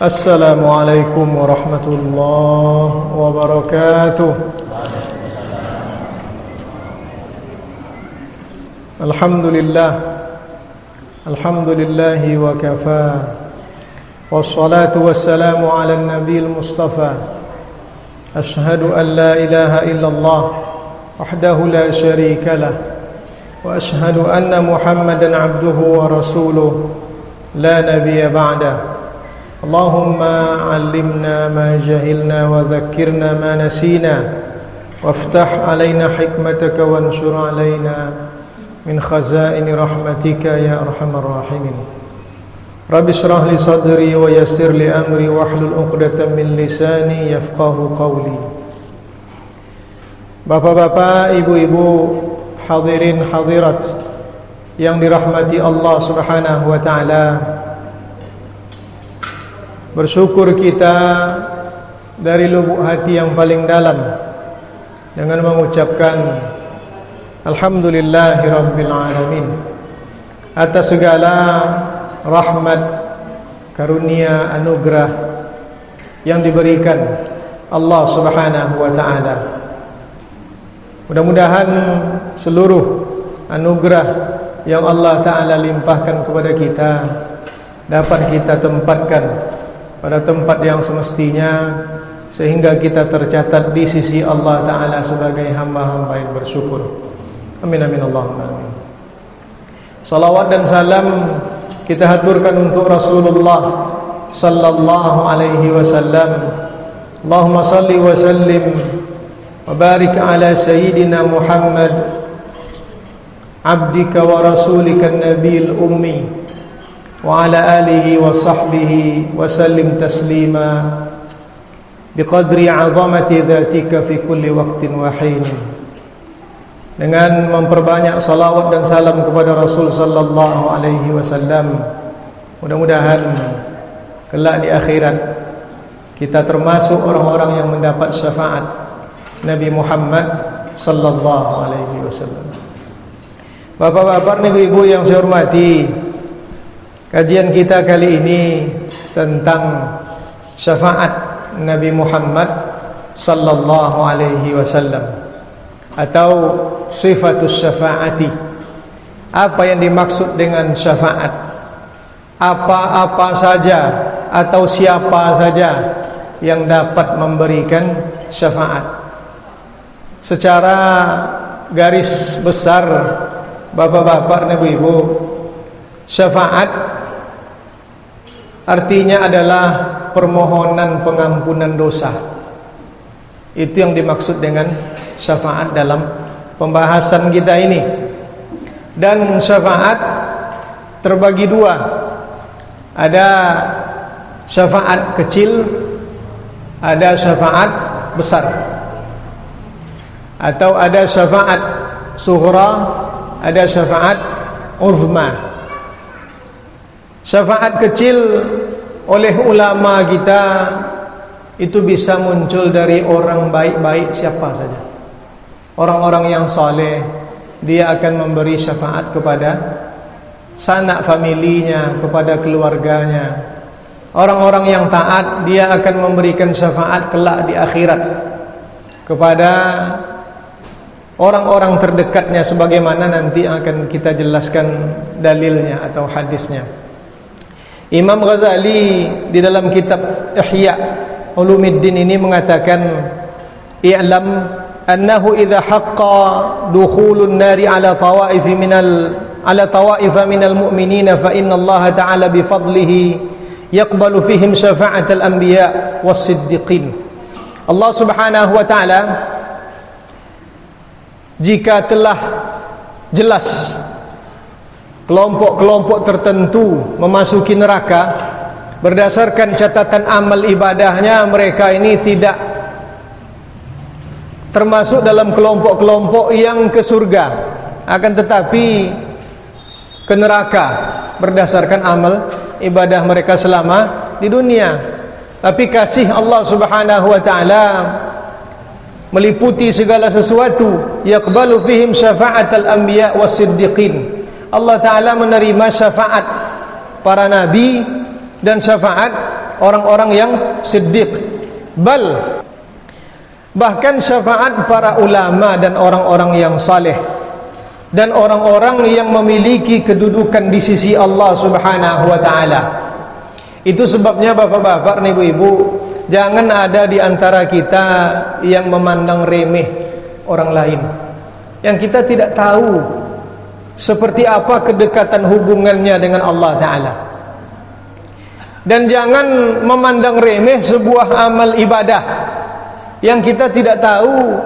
Assalamualaikum warahmatullahi wabarakatuh. Alhamdulillahi wa kafa. Wassalatu wassalamu ala nabiyil mustafa. Ashhadu an la ilaha illallah wahdahu la syarika lah. Wa ashhadu anna Muhammadan abduhu wa rasuluh la nabiyya ba'dah. Allahumma 'allimna ma jahilna wa dhakkirna ma nasina waftah 'alaina hikmataka wanshur 'alaina min khazaini rahmatika ya arhamar rahimin. Rabbi shrah li sadri wa yassir li amri wahlul 'uqdatam min lisani yafqahu qawli. Bapak-bapak, ibu-ibu, hadirin hadirat yang dirahmati Allah Subhanahu wa taala, bersyukur kita dari lubuk hati yang paling dalam dengan mengucapkan Alhamdulillahi Rabbil Alamin atas segala rahmat, karunia, anugerah yang diberikan Allah Subhanahu wa ta'ala. Mudah-mudahan seluruh anugerah yang Allah ta'ala limpahkan kepada kita dapat kita tempatkan pada tempat yang semestinya, sehingga kita tercatat di sisi Allah Ta'ala sebagai hamba-hamba yang bersyukur. Amin amin Allahumma amin. Salawat dan salam kita haturkan untuk Rasulullah sallallahu alaihi wasallam. Allahumma salli wa sallim wa barik ala sayyidina Muhammad abdika wa rasulika an-nabiyil ummi wa ala alihi wa sahbihi wa sallim taslima biqadri 'azamati dhatika fi kulli waqtin wa hin. Dengan memperbanyak salawat dan salam kepada Rasul sallallahu alaihi wasallam, mudah-mudahan kelak di akhirat kita termasuk orang-orang yang mendapat syafaat Nabi Muhammad sallallahu alaihi wasallam. Bapak-bapak, ibu-ibu yang saya hormati, kajian kita kali ini tentang syafaat Nabi Muhammad sallallahu alaihi wasallam atau sifatus syafaati. Apa yang dimaksud dengan syafaat? Apa-apa saja atau siapa saja yang dapat memberikan syafaat? Secara garis besar, bapak-bapak dan ibu-ibu, syafaat artinya adalah permohonan pengampunan dosa. Itu yang dimaksud dengan syafaat dalam pembahasan kita ini. Dan syafaat terbagi dua. Ada syafaat kecil, ada syafaat besar. Atau ada syafaat sughra, ada syafaat uzma. Syafaat kecil oleh ulama kita itu bisa muncul dari orang baik-baik siapa saja. Orang-orang yang saleh, dia akan memberi syafaat kepada sanak familinya, kepada keluarganya. Orang-orang yang taat, dia akan memberikan syafaat kelak di akhirat kepada orang-orang terdekatnya, sebagaimana nanti akan kita jelaskan dalilnya atau hadisnya. Imam Ghazali di dalam kitab Ihya Ulumuddin ini mengatakan, i'lam annahu idza haqqa dukhulun nari ala tawaifa minal mu'minina fa inna Allah ta'ala bi fadlihi yaqbalu fihim syafa'atal anbiya was-siddiqin. Allah Subhanahu wa ta'ala jika telah jelas kelompok-kelompok tertentu memasuki neraka berdasarkan catatan amal ibadahnya, mereka ini tidak termasuk dalam kelompok-kelompok yang ke surga, akan tetapi ke neraka berdasarkan amal ibadah mereka selama di dunia. Tapi kasih Allah Subhanahu wa ta'ala meliputi segala sesuatu. Yaqbalu fihim syafa'atal anbiya was-siddiqin. Allah Ta'ala menerima syafaat para nabi dan syafaat orang-orang yang siddiq. Bahkan syafaat para ulama dan orang-orang yang saleh dan orang-orang yang memiliki kedudukan di sisi Allah Subhanahu wa taala. Itu sebabnya bapak-bapak dan ibu-ibu, jangan ada di antara kita yang memandang remeh orang lain, yang kita tidak tahu seperti apa kedekatan hubungannya dengan Allah Ta'ala. Dan jangan memandang remeh sebuah amal ibadah yang kita tidak tahu,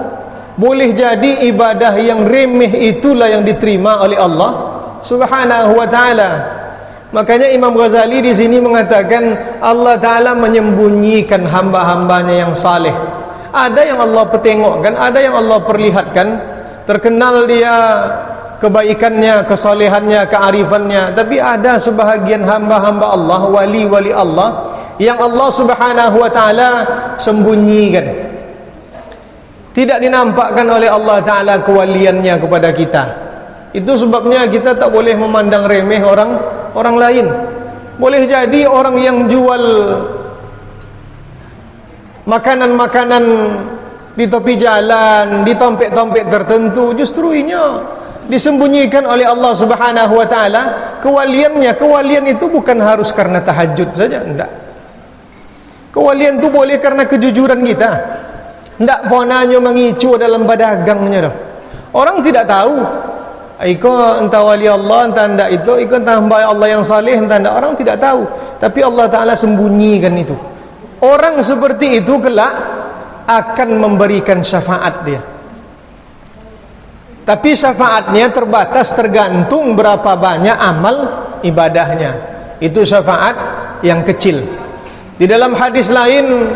boleh jadi ibadah yang remeh itulah yang diterima oleh Allah Subhanahu wa taala. Makanya Imam Ghazali di sini mengatakan Allah Ta'ala menyembunyikan hamba-hambanya yang saleh. Ada yang Allah petengokkan, ada yang Allah perlihatkan, terkenal dia kebaikannya, kesolehannya, kearifannya. Tapi ada sebahagian hamba-hamba Allah, wali-wali Allah, yang Allah Subhanahu wa taala sembunyikan. Tidak dinampakkan oleh Allah Ta'ala kewaliannya kepada kita. Itu sebabnya kita tak boleh memandang remeh orang lain. Boleh jadi orang yang jual makanan-makanan di tepi jalan, di tompek-tompek tertentu, justru inya disembunyikan oleh Allah Subhanahu wa taala kewaliannya. Kewalian itu bukan harus karena tahajud saja, enggak. Kewalian itu boleh karena kejujuran kita. Enggak ponanya mengicu dalam badagangnya dah. Orang tidak tahu iko entah wali Allah, entah enggak itu, iko entah hamba Allah yang saleh, entah enggak, orang tidak tahu. Tapi Allah Ta'ala sembunyikan itu. Orang seperti itu kelak akan memberikan syafaat dia. Tapi syafaatnya terbatas, tergantung berapa banyak amal ibadahnya. Itu syafaat yang kecil. Di dalam hadis lain,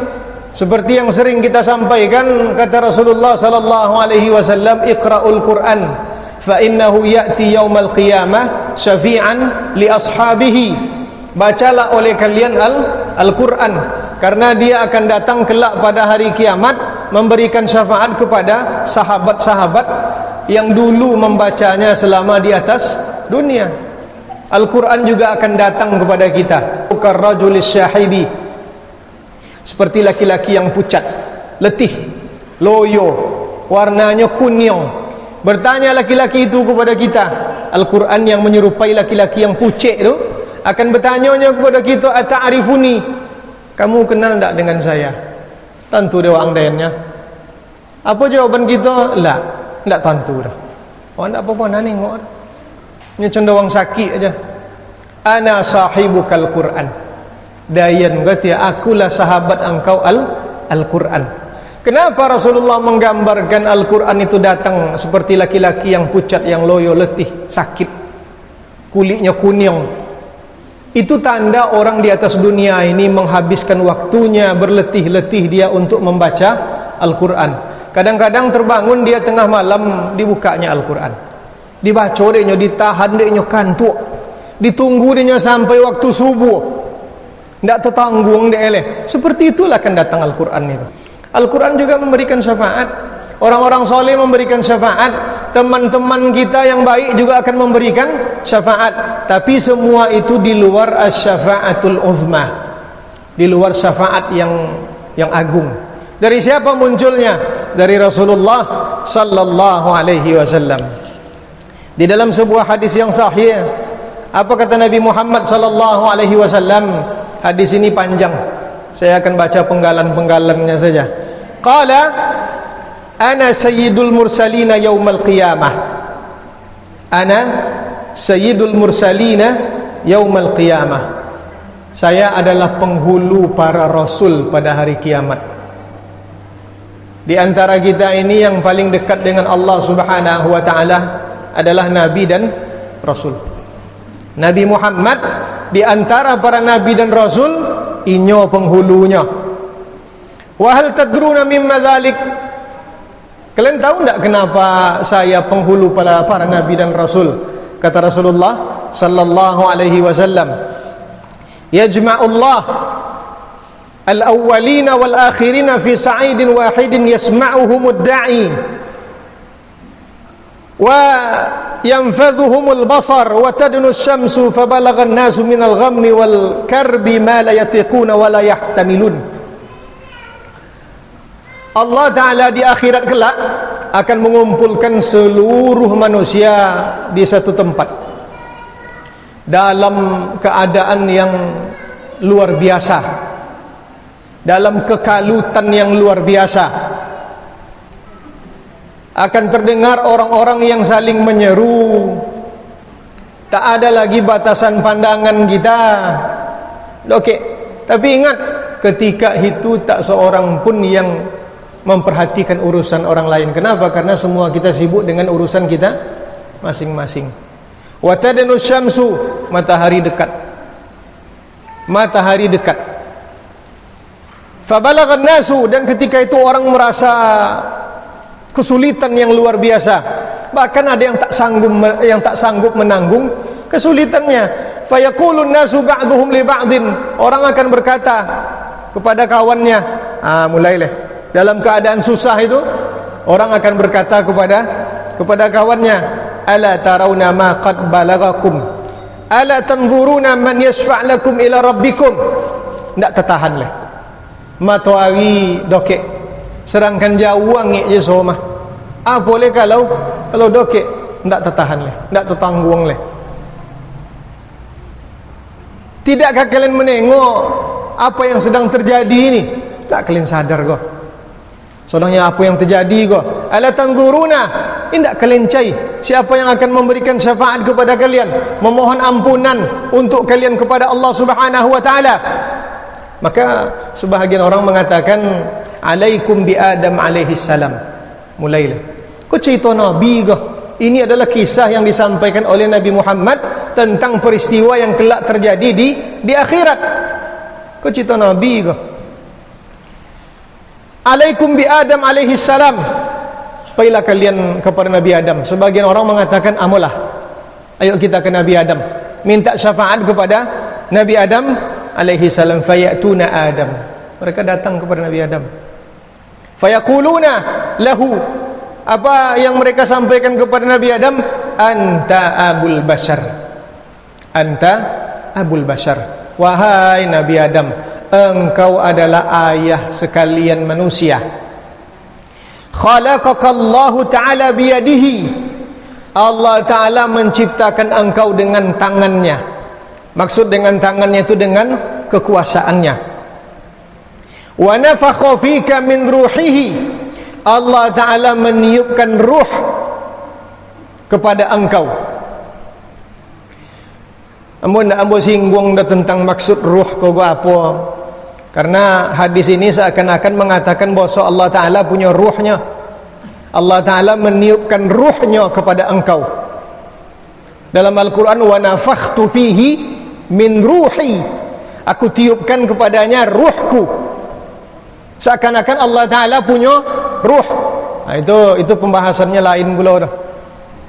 seperti yang sering kita sampaikan, kata Rasulullah sallallahu alaihi wasallam, "Iqra'ul Qur'an fa innahu ya'ti yaumal qiyamah syafi'an li ashabihi." Bacalah oleh kalian Al-Qur'an, karena dia akan datang kelak pada hari kiamat memberikan syafaat kepada sahabat-sahabat yang dulu membacanya selama di atas dunia. Al-Quran juga akan datang kepada kita. Karrajulis syahibi, seperti laki-laki yang pucat, letih, loyo, warnanya kuning. Bertanya laki-laki itu kepada kita. Al-Quran yang menyerupai laki-laki yang pucet itu akan bertanya kepada kita, "Ata'rifuni?" Kamu kenal tak dengan saya? Tentu dia orang lainnya. Apa jawaban kita? La, tak tentu dah. Oh, tak apa-apa, nak nengok. Ini cenderung sakit aja. Ana sahibukal Quran. Dayan kata, akulah sahabat engkau Al-Quran. Kenapa Rasulullah menggambarkan Al-Quran itu datang seperti laki-laki yang pucat, yang loyo, letih, sakit, kulitnya kuning? Itu tanda orang di atas dunia ini menghabiskan waktunya, berletih-letih dia untuk membaca Al-Quran. Kadang-kadang terbangun dia tengah malam, dibukanya Al-Quran, dibaca dia, ditahan dia kantuk, ditunggu dia sampai waktu subuh, tidak tertanggung dia eleh. Seperti itulah akan datang Al-Quran itu. Al-Quran juga memberikan syafaat. Orang-orang soleh memberikan syafaat. Teman-teman kita yang baik juga akan memberikan syafaat. Tapi semua itu di luar asy-syafa'atul uzma, di luar syafaat yang agung. Dari siapa munculnya? Dari Rasulullah sallallahu alaihi wasallam. Di dalam sebuah hadis yang sahih, apa kata Nabi Muhammad sallallahu alaihi wasallam? Hadis ini panjang, saya akan baca penggalan-penggalannya saja. Qala ana sayyidul mursalina yaumal qiyamah. Ana sayyidul mursalina yaumal qiyamah. Saya adalah penghulu para rasul pada hari kiamat. Di antara kita ini yang paling dekat dengan Allah Subhanahu wa taala adalah nabi dan rasul. Nabi Muhammad di antara para nabi dan rasul, inyo penghulunya. Wa hal tadruna mimma dzalik? Kalian tahu enggak kenapa saya penghulu para nabi dan rasul? Kata Rasulullah sallallahu alaihi wasallam, yajma'ullah al-awwalina wal-akhirina fi sa'idin wahidin yasma'uhumud da'i wa yanfadhuhumul basar wa tadnu syamsu fabalagha an-nasu minal ghammi wal karbi ma la yatiquna wa la yahtamilun. Allah Ta'ala di akhirat kelak akan mengumpulkan seluruh manusia di satu tempat dalam keadaan yang luar biasa, dalam kekalutan yang luar biasa. Akan terdengar orang-orang yang saling menyeru. Tak ada lagi batasan pandangan kita. Okey, tapi ingat, ketika itu tak seorang pun yang memperhatikan urusan orang lain. Kenapa? Karena semua kita sibuk dengan urusan kita masing-masing. Wa tadnu syamsu, matahari dekat. Matahari dekat. Fabalaghan nasu, dan ketika itu orang merasa kesulitan yang luar biasa. Bahkan ada yang tak sanggup menanggung kesulitannya. Fayaqulun nasu ba'dhum li ba'din, orang akan berkata kepada kawannya, mulailah dalam keadaan susah itu, orang akan berkata kepada kawannya, ala tarawna ma qad balagakum, ala tanzuruna man yashfa' lakum ila rabbikum. Ndak tertahanlah matahari dokek, serangkan jauh angin je somah. Boleh kalau dokek ndak tertahanlah, ndak tertanggung lah. Tidakkah kalian menengok apa yang sedang terjadi ini? Tak kalian sadar kok sebenarnya apa yang terjadi kok? Ala tanzuruna, indak kalian cai siapa yang akan memberikan syafaat kepada kalian, memohon ampunan untuk kalian kepada Allah Subhanahu wa taala. Maka sebahagian orang mengatakan, alaikum bi Adam alaihi salam. Mulailah. Kau cerita Nabi kah? Ini adalah kisah yang disampaikan oleh Nabi Muhammad tentang peristiwa yang kelak terjadi di akhirat. Kau cerita Nabi kah? Alaikum bi Adam alaihi salam. Pergilah kalian kepada Nabi Adam. Sebagian orang mengatakan, amulah, ayo kita ke Nabi Adam, minta syafaat kepada Nabi Adam alaihi salam. Fayatuna Adam, mereka datang kepada Nabi Adam. Fayaquluna lahu, apa yang mereka sampaikan kepada Nabi Adam? Anta abul bashar, anta abul bashar. Wahai Nabi Adam, engkau adalah ayah sekalian manusia. Khalaqakallahu ta'ala biyadihi, Allah Ta'ala menciptakan engkau dengan tangannya. Maksud dengan tangannya itu dengan kekuasaannya. Wa nafakha fika min ruhihi, Allah Ta'ala meniupkan ruh kepada engkau. Ambo singgung dah tentang maksud ruh kau apa. Karena hadis ini seakan-akan mengatakan bahawa Allah Ta'ala punya ruhnya. Allah Ta'ala meniupkan ruhnya kepada engkau. Dalam Al-Quran, wa nafakhtu fihi min ruhi, aku tiupkan kepadanya ruhku. Seakan-akan Allah Ta'ala punya ruh. Itu pembahasannya lain pula dah.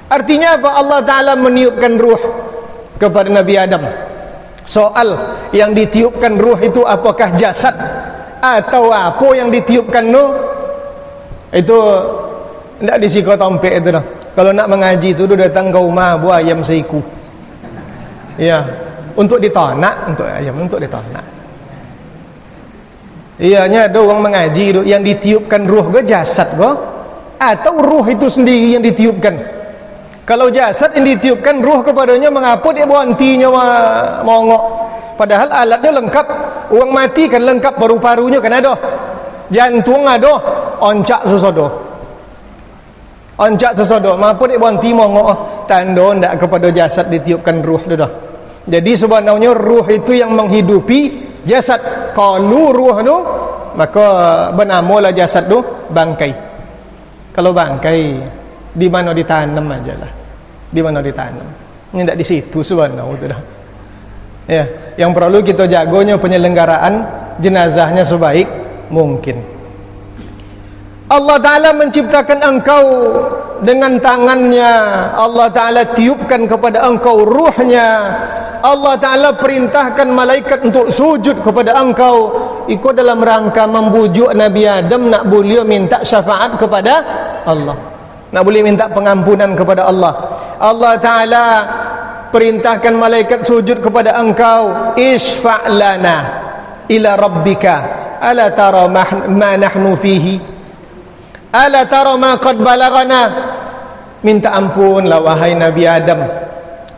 Artinya apa? Allah Ta'ala meniupkan ruh kepada Nabi Adam. Soal yang ditiupkan ruh itu apakah jasad atau apa yang ditiupkan tu? Itu tidak disiko tompek itu dah. Kalau nak mengaji itu datang ke rumah buah ayam seiku. Ya, untuk ditanak, untuk ayam untuk ditanak. Iyanya ada orang mengaji tu yang ditiupkan ruh ke jasad ke atau ruh itu sendiri yang ditiupkan. Kalau jasad yang ditiupkan ruh kepadanya, mengapa dia berhentinya mongok? Padahal alatnya lengkap. Orang mati kan lengkap, paru-parunya kan ada, jantung ada, oncak sesodo. Oncak sesodo. Mengapa dia berhenti mongok? Tanda ndak kepada jasad ditiupkan ruh tu dah. Jadi sebenarnya ruh itu yang menghidupi jasad. Kalau ruh tu, maka bernamalah jasad tu bangkai. Kalau bangkai, di mana ditanam aja lah, di mana ditanam, ini tidak di situ sebenarnya itu dah. Ya, yang perlu kita jagonya penyelenggaraan jenazahnya sebaik mungkin. Allah Ta'ala menciptakan engkau dengan tangannya. Allah Ta'ala tiupkan kepada engkau ruhnya. Allah Ta'ala perintahkan malaikat untuk sujud kepada engkau. Ikut dalam rangka membujuk Nabi Adam nak boleh minta syafaat kepada Allah, nak boleh minta pengampunan kepada Allah. Allah Ta'ala perintahkan malaikat sujud kepada engkau, isfa' lana ila rabbika ala tara ma nahnu fihi, ala tara ma qad balagana. Minta ampunlah wahai Nabi Adam,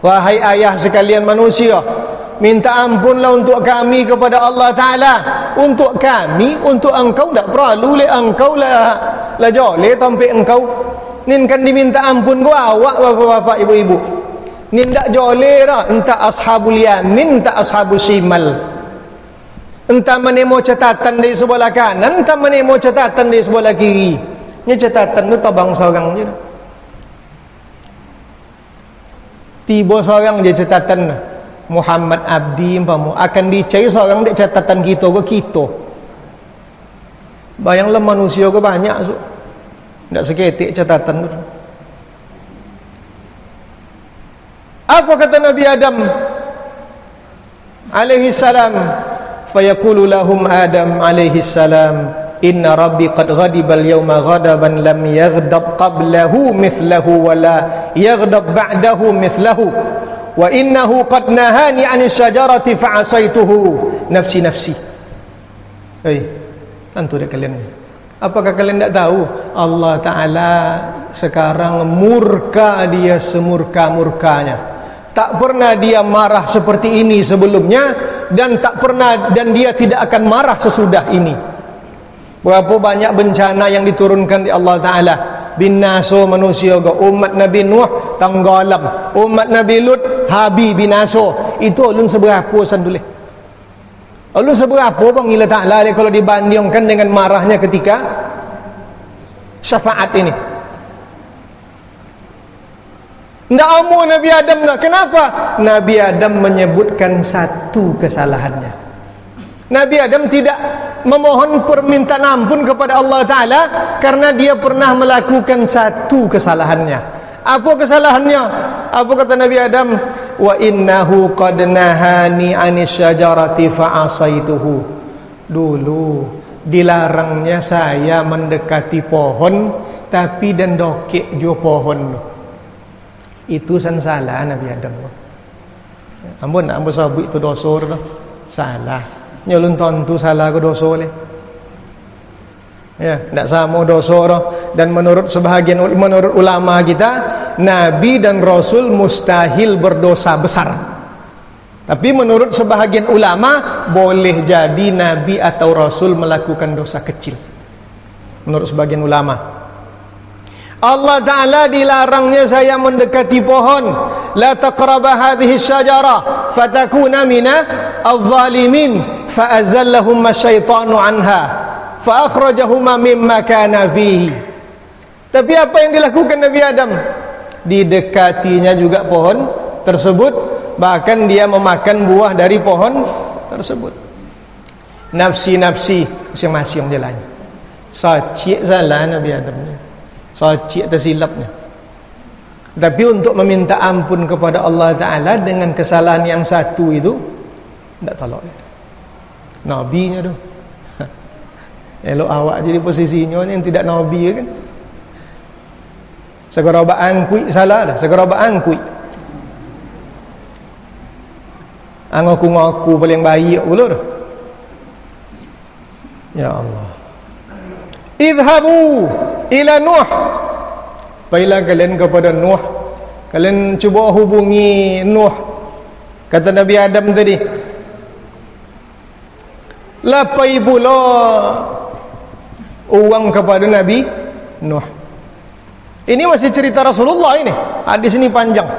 wahai ayah sekalian manusia, minta ampunlah untuk kami kepada Allah Ta'ala. Untuk kami, untuk engkau tak perlu le engkau lah jole sampai engkau nin kan diminta ampun gua awak bapak-bapak ibu-ibu. Nin tak jole dah entah ashabul yamin, entah ashabul shimal, entah menemo catatan di sebelah kanan, entah menemo catatan di sebelah kiri. Ni catatan tu tabang seorang je. Tiba seorang je catatan Muhammad Abdi umpama akan dicari seorang dek catatan kita ke kita. Bayanglah manusia ke banyak so. Tak seketik catatan tu. Apa kata Nabi Adam alaihi salam? Fayaqulu lahum Adam alaihi salam, inna rabbi qad ghadiba al-yawma ghadaban lam yaghdab qablahu mithlahu wa la yaghdab ba'dahu mithlahu wa innahu qad nahani 'ani syajarati fa'asaituhu nafsi nafsi. Tentu dah kalian. Apakah kalian tak tahu Allah Ta'ala sekarang murka, dia semurka-murkanya. Tak pernah dia marah seperti ini sebelumnya, dan tak pernah, dan dia tidak akan marah sesudah ini. Berapa banyak bencana yang diturunkan di Allah Ta'ala. Binaso manusia ke, umat Nabi Nuh tenggelam, umat Nabi Lut habis binaso. Itu ulun seberapa sandulih? Ulun seberapa bang Allah Ta'ala kalau dibandingkan dengan marahnya ketika syafaat ini? Ndak amu Nabi Adam nak. Kenapa? Nabi Adam menyebutkan satu kesalahannya. Nabi Adam tidak memohon permintaan ampun kepada Allah Ta'ala karena dia pernah melakukan satu kesalahannya. Apa kesalahannya? Apa kata Nabi Adam? Wa innahu qad nahani 'anis syajarati fa'asaituhu. Dulu dilarangnya saya mendekati pohon, tapi dan dokek juga pohon. Itu salah Nabi Adam. Ampun nak ambil sabuk itu dosa tu. Salah. Nyolun tentu salah ke dosa le. Ya, tak sama dosa tu. Dan menurut ulama kita, Nabi dan Rasul mustahil berdosa besar. Tapi menurut sebahagian ulama boleh jadi Nabi atau Rasul melakukan dosa kecil. Menurut sebagian ulama. Allah Ta'ala dilarangnya saya mendekati pohon. La taqraba hadhihi syajarah fatakuna mina adh-dhalimin fa'azallahum asyaitanu anha fa'akhrajahuma mimma kana fihi. Tapi apa yang dilakukan Nabi Adam? Didekatinya juga pohon tersebut, bahkan dia memakan buah dari pohon tersebut. Nafsi-nafsi masing-masing jalannya. Sacik salah Nabi Adam ni. Sacik tersilapnya. Tapi untuk meminta ampun kepada Allah Ta'ala dengan kesalahan yang satu itu tak tolak Nabi-nya tu. Elok awak jadi posisinya yang tidak Nabi kan. Segerobak angkui salah dah. Segerobak angkui ngaku-ngaku paling baik pula dah. Ya Allah. Idhabu ila Nuh. Baiklah kalian kepada Nuh. Kalian cuba hubungi Nuh. Kata Nabi Adam tadi, lapai pula uang kepada Nabi Nuh. Ini masih cerita Rasulullah ini. Hadis ini panjang.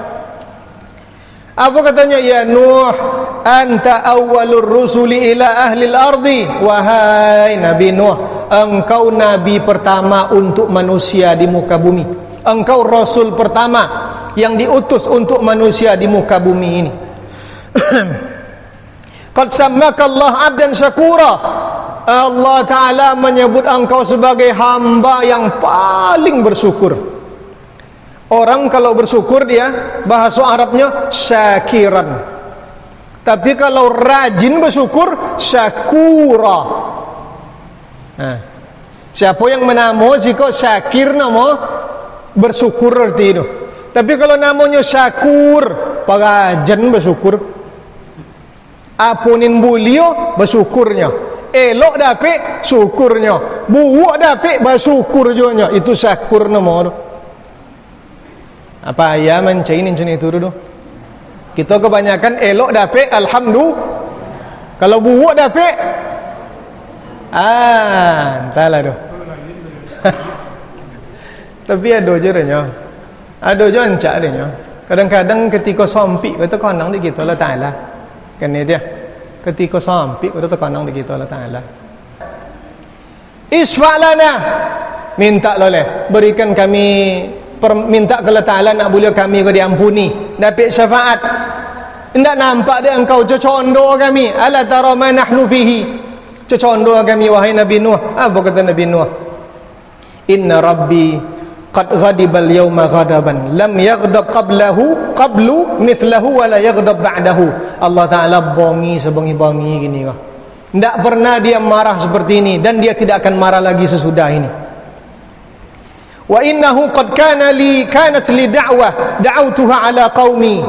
Apa katanya? Ya Nuh, anta awwalur rusuli ila ahli al-ardi. Wahai Nabi Nuh, engkau nabi pertama untuk manusia di muka bumi. Engkau rasul pertama yang diutus untuk manusia di muka bumi ini. Qad sammaka Allah 'abdan syakura. Allah Ta'ala menyebut engkau sebagai hamba yang paling bersyukur. Orang kalau bersyukur dia bahasa Arabnya syakiran. Tapi kalau rajin bersyukur syakura. Siapa yang menamo jika syakir nama bersyukur arti itu. Tapi kalau namanya syakur, parajan bersyukur. Apunin bulio bersyukurnya. Elok dapik syukurnya. Buuk dapik bersyukur juga. Itu syakur nama tu. Apa ya mencainin macam itu dulu. Kita kebanyakan elok dapik alhamdulillah. Kalau buuk dapik entahlah tu. Tapi ada je nya. Ada je ancak dia. Kadang-kadang ketika sampai kata konang di kita Allah Taala. Kan ni dia. Ketika sampai kata konang di kita Allah Taala. Isfa'lana, minta loleh, berikan kami, minta ke Allah Taala nak boleh kami kau diampuni, dapat syafaat. Tidak nampak dia engkau cocondo kami. Ala tara ma nahnu fihi. Cocondo kami wahai Nabi Nuh. Apa kata Nabi Nuh? Inna rabbi qad ghadiba al-yawma ghadaban lam yaghdab qablu mithlahu wa la yaghdab ba'dahu. Allah Taala bongi sebangi-bangi gini kah. Tidak pernah dia marah seperti ini dan dia tidak akan marah lagi sesudah ini. Wa innahu qad kanat li da'wah da'awtuha ala qaumi.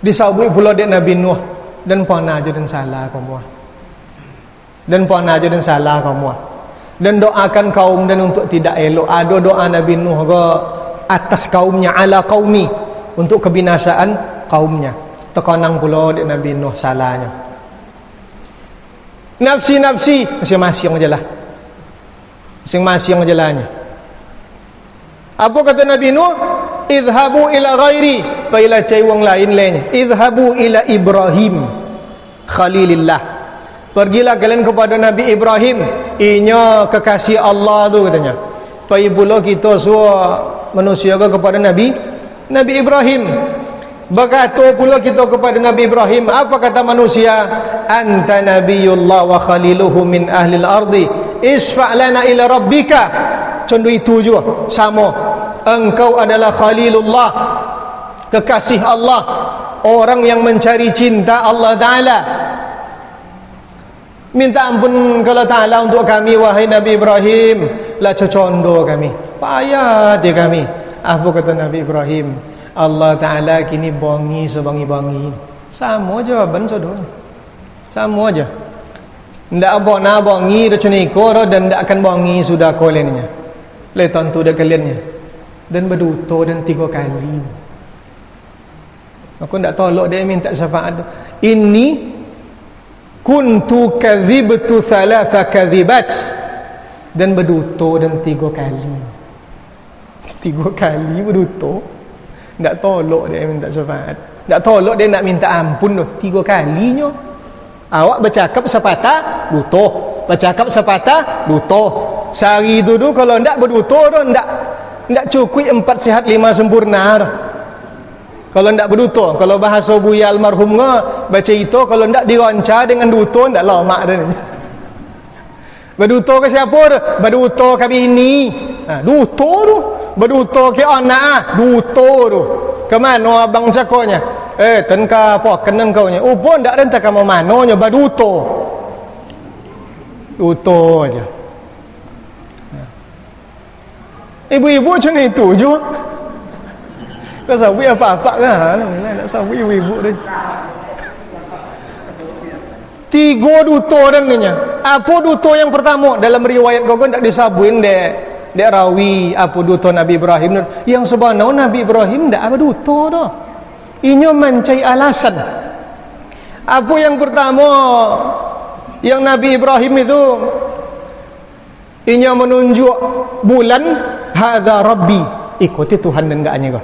Disabui pula dia Nabi Nuh dan pana aja dan salah kamu. Dan pana aja dan salah kamu. Dan doakan kaum dan untuk tidak elok. Ada doa Nabi Nuh ke atas kaumnya, ala qaumi, untuk kebinasaan kaumnya. Tekanang pula dia Nabi Nuh salahnya. Nafsi masing-masing aja lah. Masing-masing aja lahnya. Apa kata Nabi Nuh? Idhabu ila ghairi, ila cai wang lain-lainnya. Idhabu ila Ibrahim Khalilillah. Pergilah kalian kepada Nabi Ibrahim, inya kekasih Allah tu katanya. Pai pula kita semua manusia kepada Nabi Ibrahim. Berkata pula kita kepada Nabi Ibrahim, apa kata manusia? Anta nabiyullah wa khaliluhu min ahli al-ardi isfa' lana ila rabbika. Contoh itu juga sama. Engkau adalah Khalilullah, kekasih Allah, orang yang mencari cinta Allah Ta'ala. Minta ampun kepada Ta'ala untuk kami wahai Nabi Ibrahim. Lah cocondo kami, payah dia kami. Apa kata Nabi Ibrahim? Allah Ta'ala kini bongi sebangi-bangi. Sama jawaban saudara. Sama aja. Tidak apa nak bongi dah cuniko dan tidak akan bongi sudah kolenya. Leton tu dah kaliannya. Dan berduto dan 3 kali. Aku tak tolak dia minta syafaat. Inni kuntu kadhibtu 3 kadhibat. Dan berduto dan 3 kali. 3 kali berduto. Tak tolak dia minta syafaat. Tak tolak dia nak minta ampun tu. 3 kalinya. Awak bercakap sepatah duto. Bercakap sepatah duto. Sehari tu kalau tak berduto tu tak cukup 4 sihat 5 sempurna dah. Kalau tak berduto, kalau bahasa Buya almarhum baca itu, kalau tak dironca dengan duto tak lama dah ni. Berduto ke siapa tu? Berduto ke bini. Duto tu. Berduto ke anak. Duto tu. Ke mana abang cakonya? Tenka apa kenan kau nya. Pun tak renta kamu manonya berduto. Duto aja. Ibu-ibu macam itu je. Kau sabui apa-apa kan? Nak sabui ibu-ibu dia. 3 duto dan nya. Apa duto yang pertama? Dalam riwayat kau tak disabuin dek rawi apa duto Nabi Ibrahim. Yang sebenarnya Nabi Ibrahim tak ada duto dah. Inyo mencari alasan. Apa yang pertama yang Nabi Ibrahim itu inyo menunjuk bulan, hadza rabbi, ikuti Tuhan dan enggaknya kau.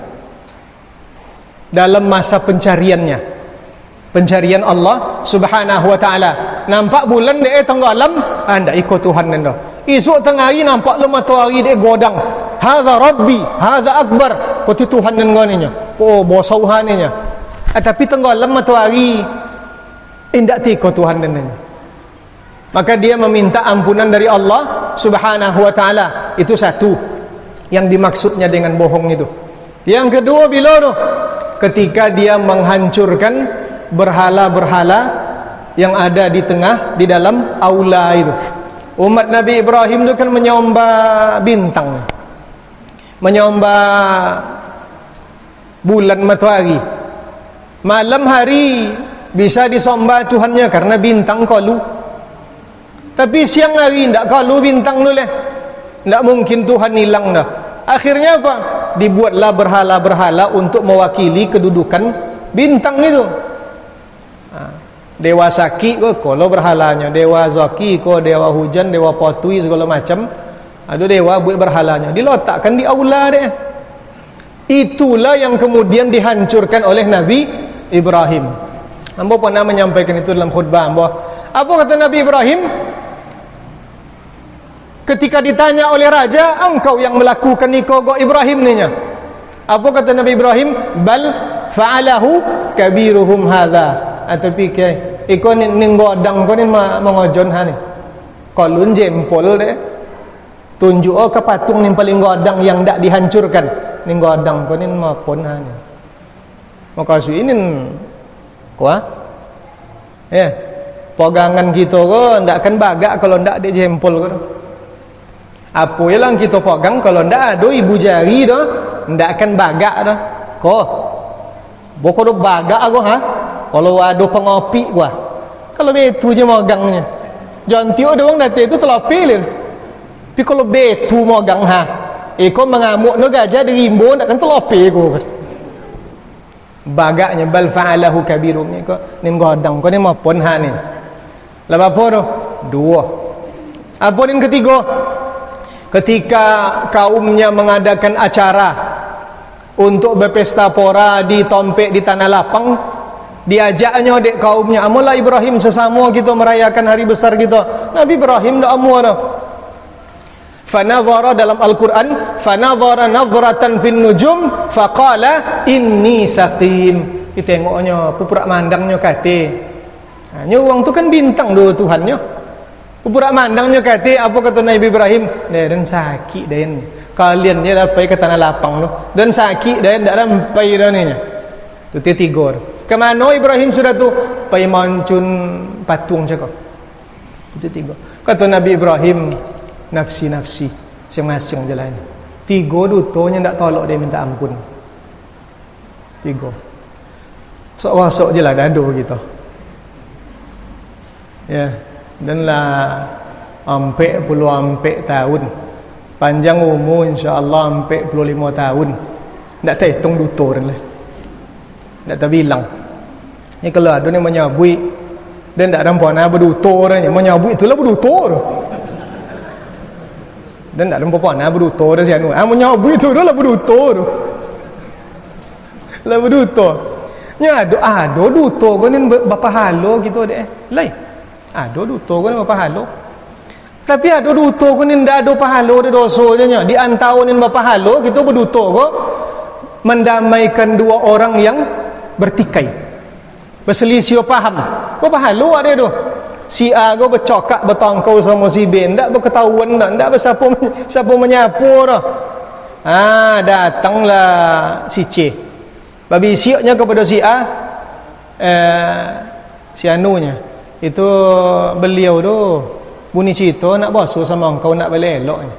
Dalam masa pencarian Allah Subhanahu wa taala, nampak bulan dia tenggelam, anda ikut Tuhan dan dah. Esok tengah hari nampak le matahari dia godang, hadza rabbi, hadza akbar, ikuti Tuhan dan enggaknya. Oh bosauhannya. Tapi tenggelam matahari, indak ikut Tuhan dan enggaknya. Maka dia meminta ampunan dari Allah Subhanahu wa taala. Itu satu yang dimaksudnya dengan bohong itu. Yang kedua bila tu? Ketika dia menghancurkan berhala-berhala yang ada di tengah di dalam aula itu. Umat Nabi Ibrahim itu kan menyembah bintang. Menyembah bulan matahari. Malam hari bisa disembah Tuhannya karena bintang kalu. Tapi siang hari tidak kalu bintang tu leh. Tak mungkin Tuhan hilang dah. Akhirnya apa? Dibuatlah berhala-berhala untuk mewakili kedudukan bintang itu. Dewa Saki ko kalau berhalanya, dewa Zaki ko dewa hujan, dewa potui segala macam. Ada dewa buat berhalanya, diletakkan di aula dia. Itulah yang kemudian dihancurkan oleh Nabi Ibrahim. Hamba pernah menyampaikan itu dalam khutbah hamba. Apa kata Nabi Ibrahim? Ketika ditanya oleh raja, engkau yang melakukan ikogo Ibrahim ninya. Apa kata Nabi Ibrahim? Bal fa'alahu kabiruhum hadha. Tapi ke iko ning godang ko nin mengojon ha ni. Kolun jempol deh. Tunjuk ke patung ning paling godang yang ndak dihancurkan. Ning godang ko nin mapon ha ni. Maka suinin kuah. Ya. Pegangan kita ko ndak akan bagak kalau ndak ada jempol ko. Apa yang kita pegang kalau ndak ada ibu jari dah, ndak akan bagak dah. Ko. Boko do bagak aku ha. Kalau ada pengopi gua. Kalau betu je megangnya. Jantiu ada orang datang itu terlopi lir. Tapi kalau betu megang ha. Iko mengamuk no gajah di rimbo nak kan terlopi ko. Bagaknya bal fa'alahu kabirum ni ko nim godang ko ni mapon ha ni. Lepas apa tu? Dua. Apa yang ketiga? Ketika kaumnya mengadakan acara untuk berpesta pora di Tompek di Tanah Lapang, diajaknya dek kaumnya, amulah Ibrahim sesama kita merayakan hari besar kita. Nabi Ibrahim dak amu dah. Fanadhara dalam Al-Quran, fanadhara nadhratan fin nujum faqala inni saqim. Kita tengoknya pupurak mandangnya kata. Nya orang tu kan bintang do Tuhannya. Pupurak mandangnya kata, apa kata Nabi Ibrahim? Dan sakit dan kalian dia dapat ke Tanah Lapang tu. Dan sakit dan dak sampai dah ni. Tu tiga. Kemana Ibrahim sudah tu? Pai mancun patung cakap. Itu tiga. Kata Nabi Ibrahim, nafsi-nafsi, masing-masing jalan. Tiga dutonya tak tolak dia minta ampun. Tiga. Sok-sok je lah dado kita. Ya, dan lah 40 tahun. Panjang umur insya-Allah 45 tahun. Tak terhitung duto dah lah. Tak terbilang. Ni kalau ada ni menyabui dan tak nampak nak berduto dah, menyabui itulah berduto dah. Dan tak nampak nak berduto dah sianu. Menyabui itu dah lah berduto dah. Lah berduto. Nya ada duto ko ni bapa halo gitu deh. Lai. Ada duto ko ni bapa halo. Tapi ada duto ko ni ndak ada pahala ada dosa je nya. Di antara ni bapa halo kita berduto ko mendamaikan dua orang yang bertikai, berselisih paham. Apa halu ada tu? Si A go bercakap bertangkau sama si B, ndak berketahuan ndak siapa menyapu dah. Datanglah si C. Babi sioknya kepada si A, si anunya. Itu beliau tu bunyi cerita nak basuh sama engkau nak balik eloknya.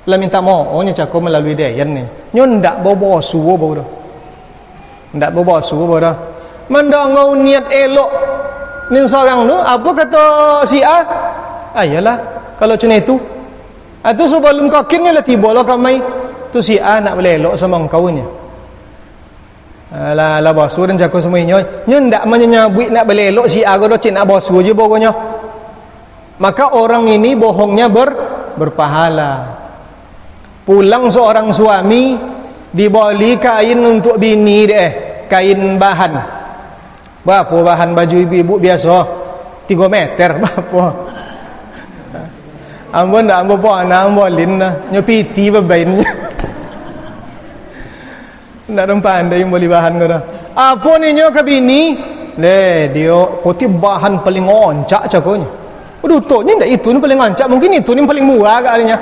Lah minta mohonnya cakap melalui dayan ni. Nyo ndak basuh bau dah. Ndak basuh bau dah. Manda ngau niat elok ning seorang tu, apa kata si A? Ayalah kalau macam itu. Tu sebelum kakinnya lah tibalah kamai. Tu si A nak balik elok sama engkau nya. Lah basuh dan cakap semuanya. Nyo ndak menyabut nak balik elok si A go cik nak basuh je pokoknya. Maka orang ini bohongnya berpahala. Pulang seorang suami dibeli kain untuk bini deh, kain bahan. Berapa bahan baju ibu-ibu biasa? 3 meter berapa? Ambon dah ambo pana ambolin dah, nyopiti bebainnya. Ndak pandai beli bahan kau dah. Apa ni nyo ke bini? Le dia putih bahan paling oncak cakonya. Aduh tu ni ndak itu ni paling oncak, mungkin itu ni paling murah agaknya.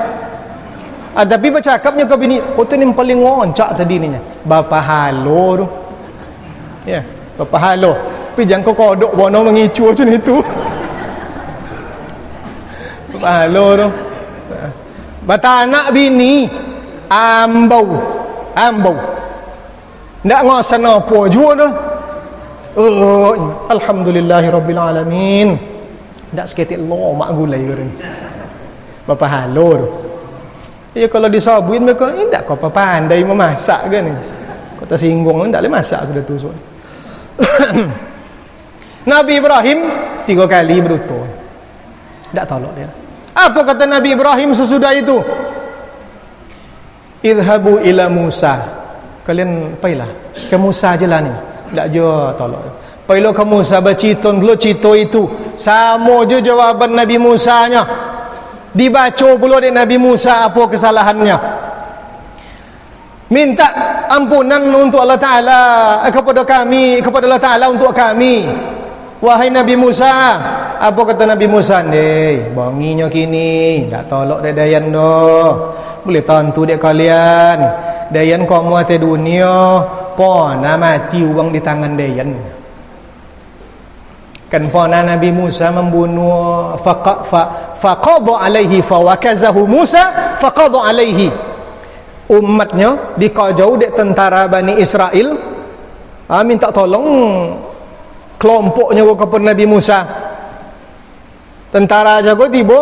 Tapi bercakapnya ke bini, kota ni paling oncak tadi ni nya. Bapa halo tu. Ya, bapa halo. Tapi jangan kau kodok bono mengicu macam itu. Bapa halo tu. Bata anak bini ambau. ndak ngosan apa jua dah. Alhamdulillahirabbil ndak seketik lo mak gulai orang. Bapa halo tu. Ya kalau disabuin mereka, ndak kau apa pandai memasak kan ni. Kau tersinggung ndak boleh masak sudah tu. Nabi Ibrahim 3 kali berutur. Ndak tolak dia. Apa kata Nabi Ibrahim sesudah itu? Idhabu ila Musa. Kalian pailah ke Musa je lah ni. Tak je tolak. Pailah ke Musa bercita pula cerita itu. Sama je jawaban Nabi Musa nya. Dibaca pula oleh Nabi Musa apa kesalahannya. Minta ampunan untuk Allah Ta'ala kepada kami, kepada Allah Ta'ala untuk kami. Wahai Nabi Musa, apa kata Nabi Musa? Banginya kini, tak tolak dia dayan dah. Boleh tentu dek kalian. Dayan kamu atas dunia, pona mati uang di tangan dayan. Kan pona Nabi Musa membunuh faqadha alaihi fawakazahu Musa faqadha alaihi. Umatnya dikajau dek tentara Bani Israel. Minta tolong kelompoknya kepada Nabi Musa. Tentara jago tiba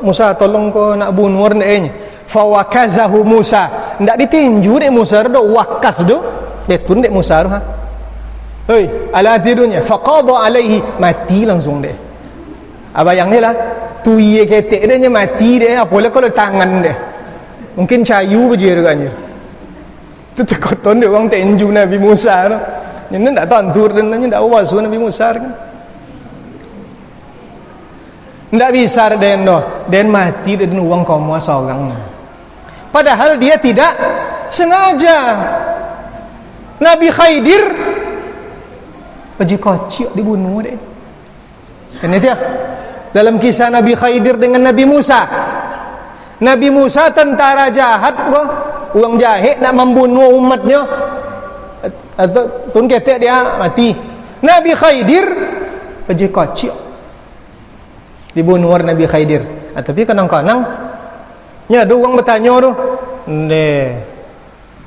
Musa tolong kau nak bunuh dia. Fawakazahu Musa. Ndak ditinju dek Musa dah wakas do. Betun dek Musa ha. Hei, ala tidunya faqadha alaihi, mati langsung dek. Abayang ni lah. Tuye ketek dia mati dek, apalah kalau tangan dek. Mungkin cayu beje dekat. Itu tekoton dia orang tinju Nabi Musa tu. Ini tak tantur dan ndak wasu Nabi Musa kan. Ndak bisa den doh, den mati dan uang kamu seorang. Padahal dia tidak sengaja. Nabi Khidir pergi kocok dibunuh deh. Kan itu ya? Dalam kisah Nabi Khidir dengan Nabi Musa. Nabi Musa tentara jahat kok, uang jahat nak membunuh umatnya. Atau tun ketek dia mati. Nabi Khidir pergi kocok dibunuh Nabi Khidir. Tapi kadang-kadang nya ada orang bertanya tu,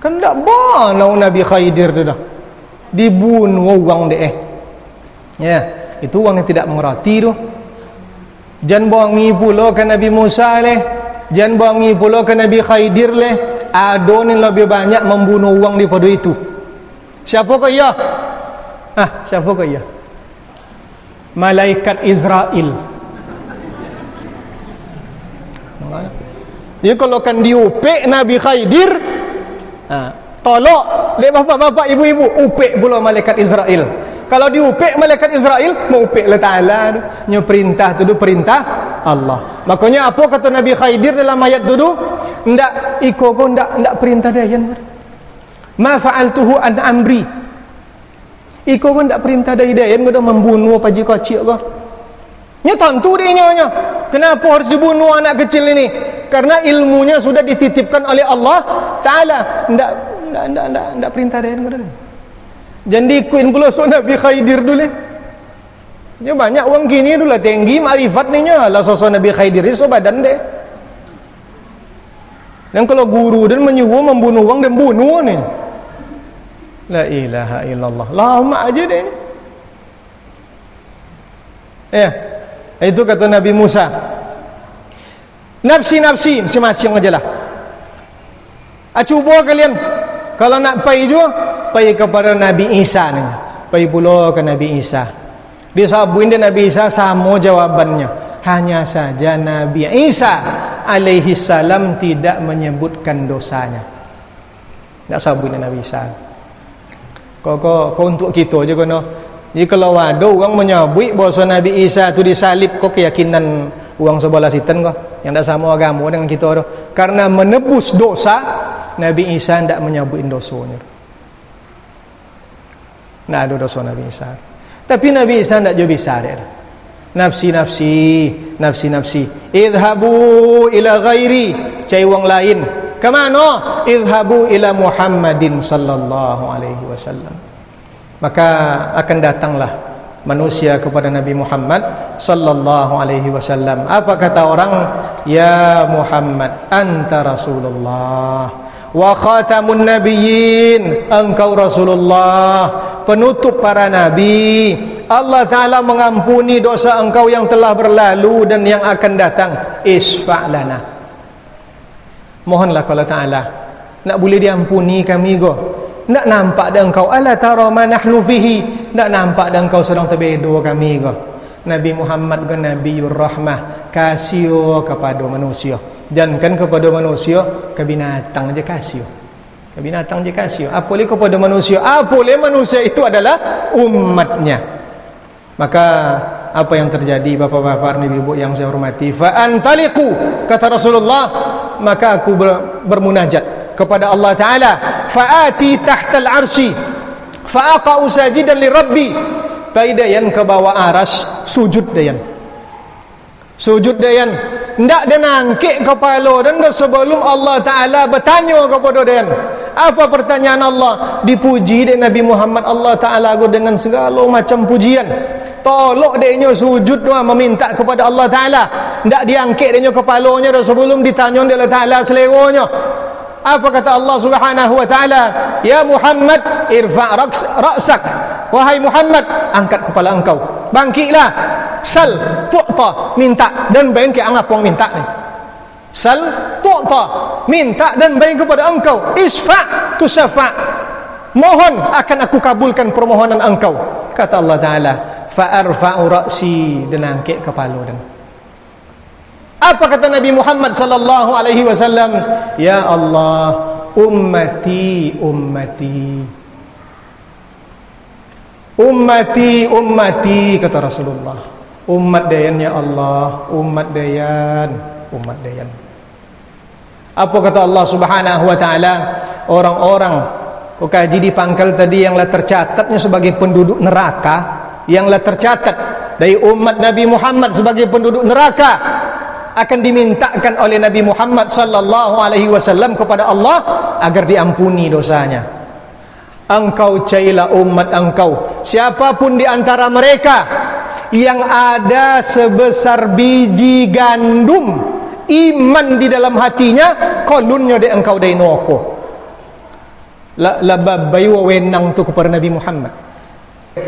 kan tak banau Nabi Khidir tu dah dibunuh orang deh. Ya, itu orang yang tidak mengerti tu. Jangan bangi pula ke Nabi Musa leh, jangan bangi pula ke Nabi Khidir leh. Ada ni lebih banyak membunuh orang daripada itu. Siapa kau ya? Siapa kau ya? Malaikat Israel. Dia kalau kan diupik Nabi Khidir, tolak dek bapak-bapak ibu-ibu, upik pula malaikat Israel. Kalau diupik malaikat Israel, mau upik Allah Ta'ala tu. Nya perintah tu perintah Allah. Makanya apa kata Nabi Khidir dalam ayat tu? Ndak iko ko ndak perintah dayan. Ma fa'altuhu an amri. Iko ko ndak perintah dayan ko membunuh paji kocik ko. Nya tentu dia nya. Kenapa harus dibunuh anak kecil ini? Karena ilmunya sudah dititipkan oleh Allah Ta'ala. Ndak perintah dia kan. Jadi kuin pula so Nabi Khidir dulu. Dia banyak orang gini dulu tinggi makrifat ni nya. Lah sosok Nabi Khidir ni so badan deh. Dan kalau guru dan menyuruh membunuh orang dan bunuh ni. La ilaha illallah. Lama aja deh ni. Ya. Itu kata Nabi Musa. Nafsi-nafsi masing-masing aja lah. Cuba kalian kalau nak pergi juga, pergi kepada Nabi Isa ni. Pergi pula ke Nabi Isa. Disabuin dia Nabi Isa sama jawabannya. Hanya saja Nabi Isa alaihi salam tidak menyebutkan dosanya. Tak sabuin Nabi Isa. Kau untuk kita je kena. Jadi kalau ada orang menyebut bahawa Nabi Isa tu disalib, kau keyakinan orang sebelah sitan kau yang tak sama agama dengan kita tu. Karena menebus dosa, Nabi Isa tidak menyebut dosanya. Tak ada dosa Nabi Isa. Tapi Nabi Isa tidak juga bisa dia. Nafsi. Idhabu ila ghairi, cari orang lain. Ke mana? Idhabu ila Muhammadin sallallahu alaihi wasallam. Maka akan datanglah manusia kepada Nabi Muhammad sallallahu alaihi wasallam. Apa kata orang? Ya Muhammad, anta Rasulullah. wa khatamun nabiyyin, engkau Rasulullah, penutup para nabi. Allah Ta'ala mengampuni dosa engkau yang telah berlalu dan yang akan datang. Isfa' lana, mohonlah Allah Ta'ala nak boleh diampuni kami go. Nak nampak dah engkau, ala tara ma nahnu fihi, nak nampak dah engkau sedang terbedo kami go. Nabi Muhammad ke Nabiur Rahmah, kasih kepada manusia. Jangan kepada manusia, ke binatang je kasih. Ke binatang je kasih. Apa boleh kepada manusia? Apa boleh manusia itu adalah umatnya. Maka apa yang terjadi bapak-bapak dan ibu-ibu yang saya hormati, fa antaliqu, kata Rasulullah, maka aku bermunajat kepada Allah Ta'ala, fa'ati tahtal arsy fa'aqa'u sajidan li rabbi, paidayan ke bawah aras, sujud dayan, sujud dayan, ndak dia nangkik kepala, dan sebelum Allah Ta'ala bertanya kepada dayan. Apa pertanyaan Allah? Dipuji dia Nabi Muhammad Allah Ta'ala dengan segala macam pujian. Tolok dia sujud meminta kepada Allah Ta'ala, ndak diangkit dia kepalanya dan sebelum ditanya dia Allah Ta'ala seleronya. Apa kata Allah Subhanahu wa Ta'ala? Ya Muhammad, irfa' ra'sak, wahai Muhammad, angkat kepala engkau, bangkitlah. Sal tu'ta, minta dan bain ke angap wang minta ni. Sal tu'ta, minta dan bain kepada engkau. Isfa' tusafa', mohon akan aku kabulkan permohonan engkau. Kata Allah Ta'ala, fa'arfa'u ra'si, dan angkat kepala dan. Apa kata Nabi Muhammad sallallahu alaihi wasallam? Ya Allah, ummati ummati, ummati ummati, kata Rasulullah. Umat dayan ya Allah, umat dayan, umat dayan. Apa kata Allah Subhanahu wa Ta'ala? Orang-orang kaji di pangkal tadi yang lah tercatatnya sebagai penduduk neraka, yang lah tercatat dari umat Nabi Muhammad sebagai penduduk neraka, akan dimintakan oleh Nabi Muhammad sallallahu alaihi wasallam kepada Allah agar diampuni dosanya. Engkau cailah umat engkau, siapapun di antara mereka yang ada sebesar biji gandum iman di dalam hatinya, kolunnya de engkau dari neraka. La babai wewenang tu kepada Nabi Muhammad.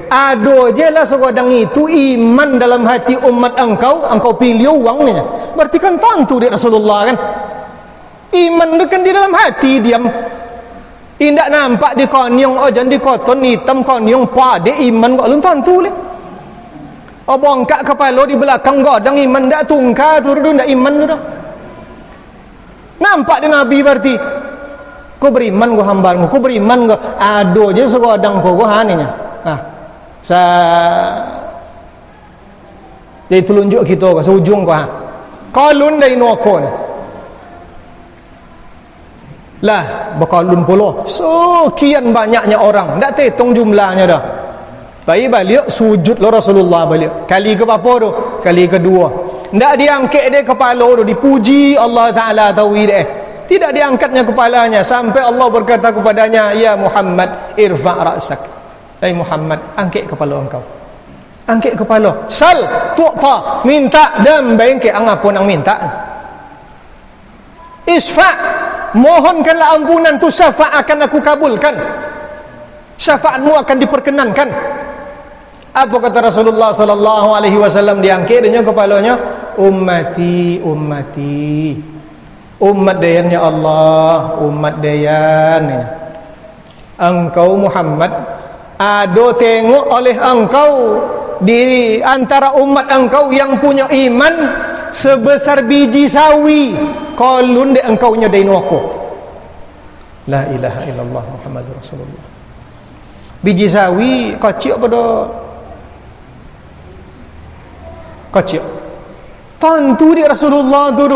Ado je lah segodang itu iman dalam hati umat engkau, engkau pilih uangnya. Berarti kan tentu dia Rasulullah kan. Iman itu kan di dalam hati, diam. Indak nampak di konyong, oh jangan di koton hitam konyong pade iman kok belum tentu leh. Oh bongkak kepala di belakang godang iman dak tungka turun dak iman tu dah. Nampak di Nabi berarti. Kau beriman kau hambamu, kau beriman kau. Ado je segodang kau haninya. Nah, jadi telunjuk kita ke seujung kau. Kalun dari neraka ni. Lah, berkalun pula. Sekian banyaknya orang, tak terhitung jumlahnya dah. Baik balik sujud lo Rasulullah balik. Kali ke berapa tu? Kali kedua. Tak diangkat dia kepala tu, dipuji Allah Ta'ala tauhid dia. Tidak diangkatnya kepalanya sampai Allah berkata kepadanya, ya Muhammad, irfa' ra'sak. Hai Muhammad, angkat kepala engkau. Angkat kepala. Sal tu'ta, minta dan bengke angapun ang minta. Isfa', mohonkanlah ampunan tu, syafa' akan aku kabulkan. Syafaatmu akan diperkenankan. Apa kata Rasulullah sallallahu alaihi wasallam? Diangkat dia kepalanya, ummati ummati, umat dayan ya Allah, umat dayan. Engkau Muhammad, ada tengok oleh engkau di antara umat engkau yang punya iman sebesar biji sawi, kolun de engkau nya dari neraka. La ilaha illallah Muhammadur Rasulullah. Biji sawi kecil pada kecil. Tentu di Rasulullah tu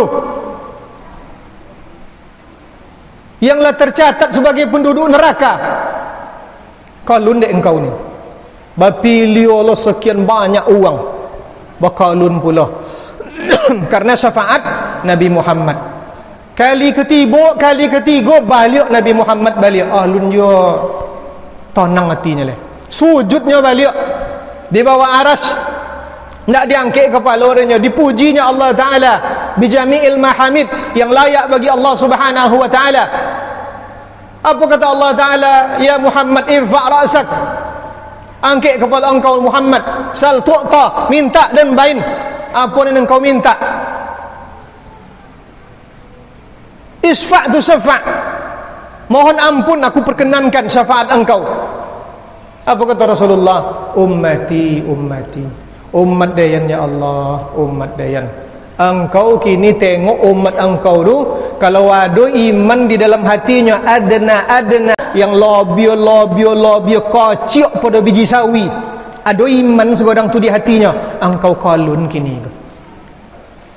yang lah tercatat sebagai penduduk neraka. Kalun dek engkau ni, bapilio lo sekian banyak uang, bakalun pula karena syafaat Nabi Muhammad. Kali ketiga balik Nabi Muhammad balik, ahlun yo tenang hatinya leh, sujudnya balik di bawah aras, ndak diangkat kepalanya, dipujinya Allah Ta'ala bijami'il mahamid, yang layak bagi Allah Subhanahu wa Ta'ala. Apa kata Allah Ta'ala? Ya Muhammad, irfa' ra'sak, angkat kepala engkau Muhammad, sal tu'ta, minta dan bain apa yang engkau minta. Isfa' tu syafa', mohon ampun, aku perkenankan syafaat engkau. Apa kata Rasulullah? Ummati, ummati, umat dayan ya Allah, umat dayan. Engkau kini tengok umat engkau tu, kalau ada iman di dalam hatinya, adna yang lobio kocok pada biji sawi, ada iman segodang tu di hatinya, engkau kalun kini.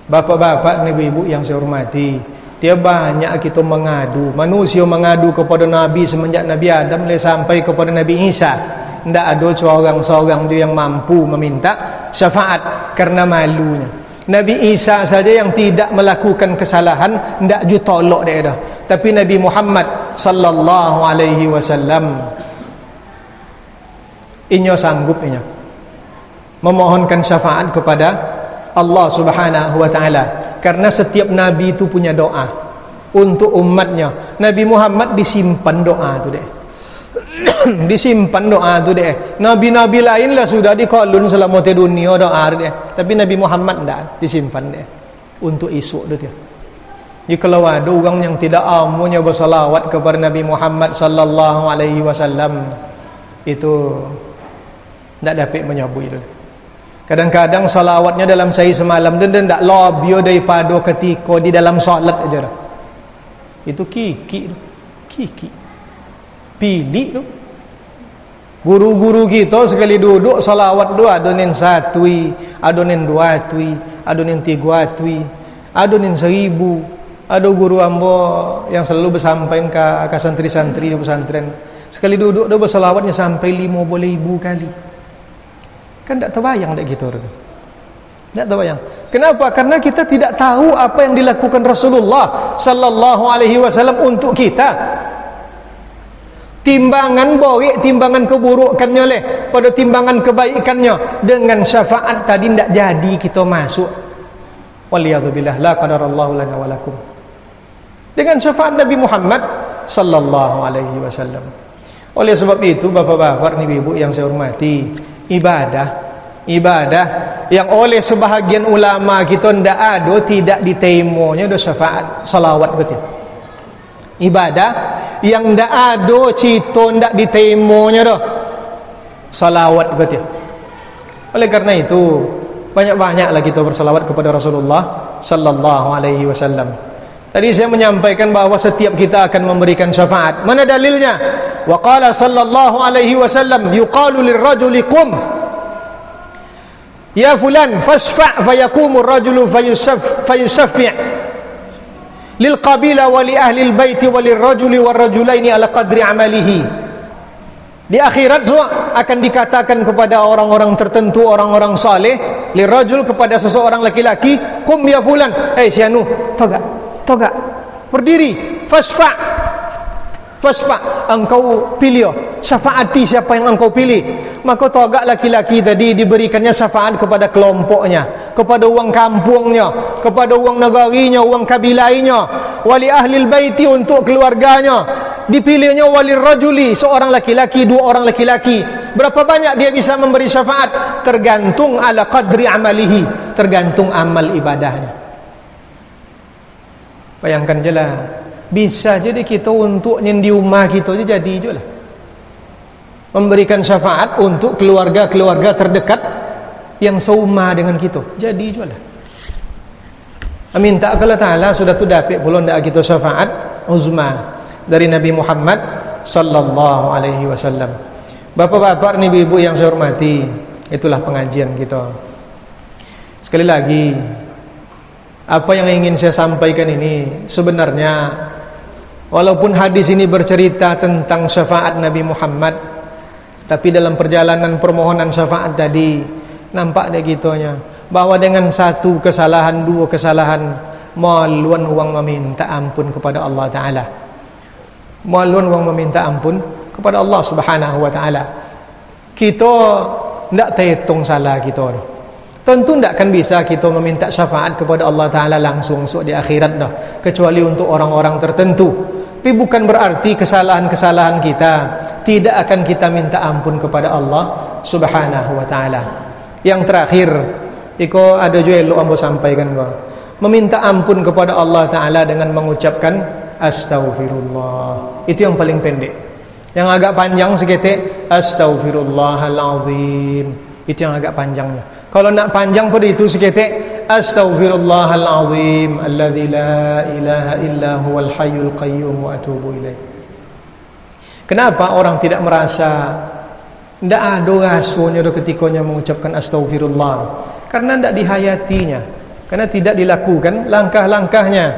Bapak-bapak, ibu-ibu yang saya hormati, dia banyak kita mengadu, manusia mengadu kepada Nabi semenjak Nabi Adam sampai kepada Nabi Isa. Tidak ada seorang-seorang dia yang mampu meminta syafaat karena malunya. Nabi Isa saja yang tidak melakukan kesalahan, tidak ju tolak dia dah. Tapi Nabi Muhammad sallallahu alaihi wasallam inyo sanggup inyo memohonkan syafaat kepada Allah Subhanahu wa taala, karena setiap nabi itu punya doa untuk umatnya. Nabi Muhammad disimpan doa tu deh. Disimpan doa tu deh. Nabi-nabi lain lah sudah dikolun selama di dunia doa deh, tapi Nabi Muhammad tidak disimpan deh untuk esok tu dia. Jadi kalau ada orang yang tidak amunya bersalawat kepada Nabi Muhammad sallallahu alaihi wasallam, itu tidak dapat menyabui itu. Kadang-kadang salawatnya dalam sehari semalam dan tidak lebih daripada ketika di dalam solat aja dah. Itu kiki pilih tu. Guru-guru kita sekali duduk salawat tu ada nin satui, ada nin dua tui, ada nin tiga tui, ada nin 1000. Ada guru ambo yang selalu bersampaikan ke santri-santri di pesantren, sekali duduk dia bersalawatnya sampai 50,000 kali. Kan tak terbayang tak gitu. Tak terbayang. Kenapa? Karena kita tidak tahu apa yang dilakukan Rasulullah sallallahu alaihi wasallam untuk kita. Timbangan baik, timbangan keburukannya leh pada timbangan kebaikannya. Dengan syafaat tadi tidak jadi kita masuk. Waliyadzubillah, la qadarallahu lana walakum. Dengan syafaat Nabi Muhammad sallallahu alaihi wasallam. Oleh sebab itu bapak-bapak, ibu-ibu yang saya hormati, ibadah yang oleh sebahagian ulama kita ndak ada tidak ditemonya do syafaat salawat betul. Ibadah yang ndak ada cito ndak ditemonya do salawat betul. Oleh karena itu banyak-banyaklah kita bersalawat kepada Rasulullah sallallahu alaihi wasallam. Tadi saya menyampaikan bahawa setiap kita akan memberikan syafaat. Mana dalilnya? Wa qala sallallahu alaihi wasallam yuqalu lirrajuli qum ya fulan fasfa' fayaqumu ar-rajulu fayusaffi' lil qabila wa li ahli al-bait wa lirrajuli warrajulaini ala qadri amalihi. Di akhirat akan dikatakan kepada orang-orang tertentu, orang-orang saleh, lirrajul kepada seseorang laki-laki, qum ya fulan, si anu, toga berdiri, fasfa' engkau pilih, syafaati siapa yang engkau pilih. Maka toga laki-laki tadi diberikannya syafaat kepada kelompoknya, kepada orang kampungnya, kepada orang negarinya, orang kabilainya, wali ahlil baiti untuk keluarganya. Dipilihnya wali rajuli, seorang laki-laki, 2 orang laki-laki. Berapa banyak dia bisa memberi syafaat? Tergantung ala qadri amalihi, tergantung amal ibadahnya. Bayangkan je lah, bisa jadi kita untuk nyendi rumah kita je jadi je lah, memberikan syafaat untuk keluarga-keluarga terdekat yang seumah dengan kita, jadi je lah. Minta Allah Ta'ala sudah tu dapat pula ndak kita syafaat uzma dari Nabi Muhammad sallallahu alaihi wasallam. Bapak-bapak ni ibu-ibu yang saya hormati, itulah pengajian kita. Sekali lagi, apa yang ingin saya sampaikan ini sebenarnya, walaupun hadis ini bercerita tentang syafaat Nabi Muhammad, tapi dalam perjalanan permohonan syafaat tadi nampak deh gitunya bahwa dengan 1 kesalahan, 2 kesalahan, maluan uang meminta ampun kepada Allah Ta'ala, maluan uang meminta ampun kepada Allah Subhanahu wa Ta'ala. Kita tidak terhitung salah kita. Tentu tidak akan bisa kita meminta syafaat kepada Allah Ta'ala langsung di akhirat dah, kecuali untuk orang-orang tertentu. Tapi bukan berarti kesalahan-kesalahan kita tidak akan kita minta ampun kepada Allah Subhanahu wa taala. Yang terakhir, iko ada juga elok ambo sampaikan ko. Meminta ampun kepada Allah taala dengan mengucapkan astaghfirullah. Itu yang paling pendek. Yang agak panjang seketik astaghfirullahalazim. Itu yang agak panjangnya. Kalau nak panjang pada itu seketik astaghfirullahalazim alladzi la ilaha illa huwal hayyul qayyum wa atubu ilaih. Kenapa orang tidak merasa tidak ada rasanya ketikanya mengucapkan astaghfirullah? Karena tidak dihayatinya, karena tidak dilakukan langkah-langkahnya.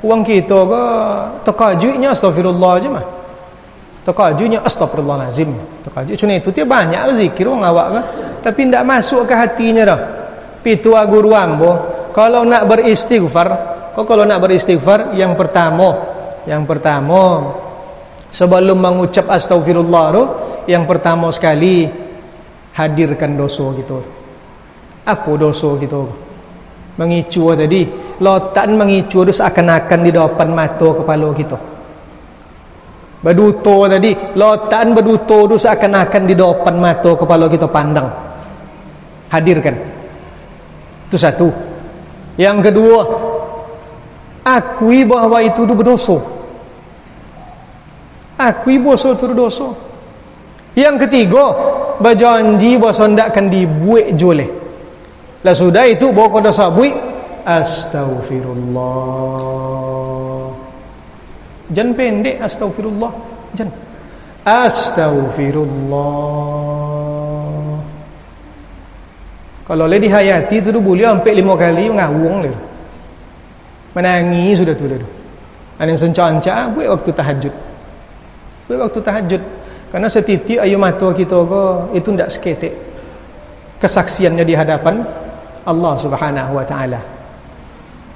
Uang kita ke takajunya astaghfirullah aja mah. Takajunya astagfirullahalazim. Takajuh cuma itu dia banyak zikir orang awak ke, tapi tidak masuk ke hatinya dah. Pitu guru ambo, kalau nak beristighfar, yang pertama sebelum mengucap astaghfirullah tu, yang pertama sekali hadirkan dosa gitu. Apa dosa gitu? Mengicu tadi, lotan mengicu tu seakan-akan di depan mata kepala kita. Berduto tadi, lotan berduto tu seakan-akan di depan mata kepala kita pandang. Hadirkan. Itu satu. Yang kedua, akui bahawa itu berdosa. Akui bahwa itu dosa. Yang ketiga, berjanji bahawa tidak akan dibuat joleh. Lah sudah itu bawa kau dosa buat astaghfirullah. Jangan pendek astaghfirullah. Jangan astaghfirullah. Kalau le dihayati tu boleh sampai 5 kali ngawung le. Menangis sudah tu dah. Ada yang sencanca buat waktu tahajud. Karena setitik ayu mata kita ko itu ndak seketik kesaksiannya di hadapan Allah Subhanahu wa taala.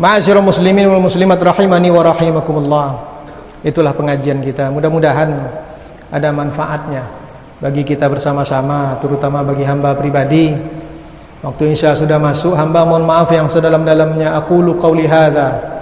Ma'asyiral muslimin wal muslimat rahimani wa rahimakumullah. Itulah pengajian kita. Mudah-mudahan ada manfaatnya bagi kita bersama-sama, terutama bagi hamba pribadi. Waktu Isya sudah masuk, hamba mohon maaf yang sedalam-dalamnya. Aqulu qawli hadza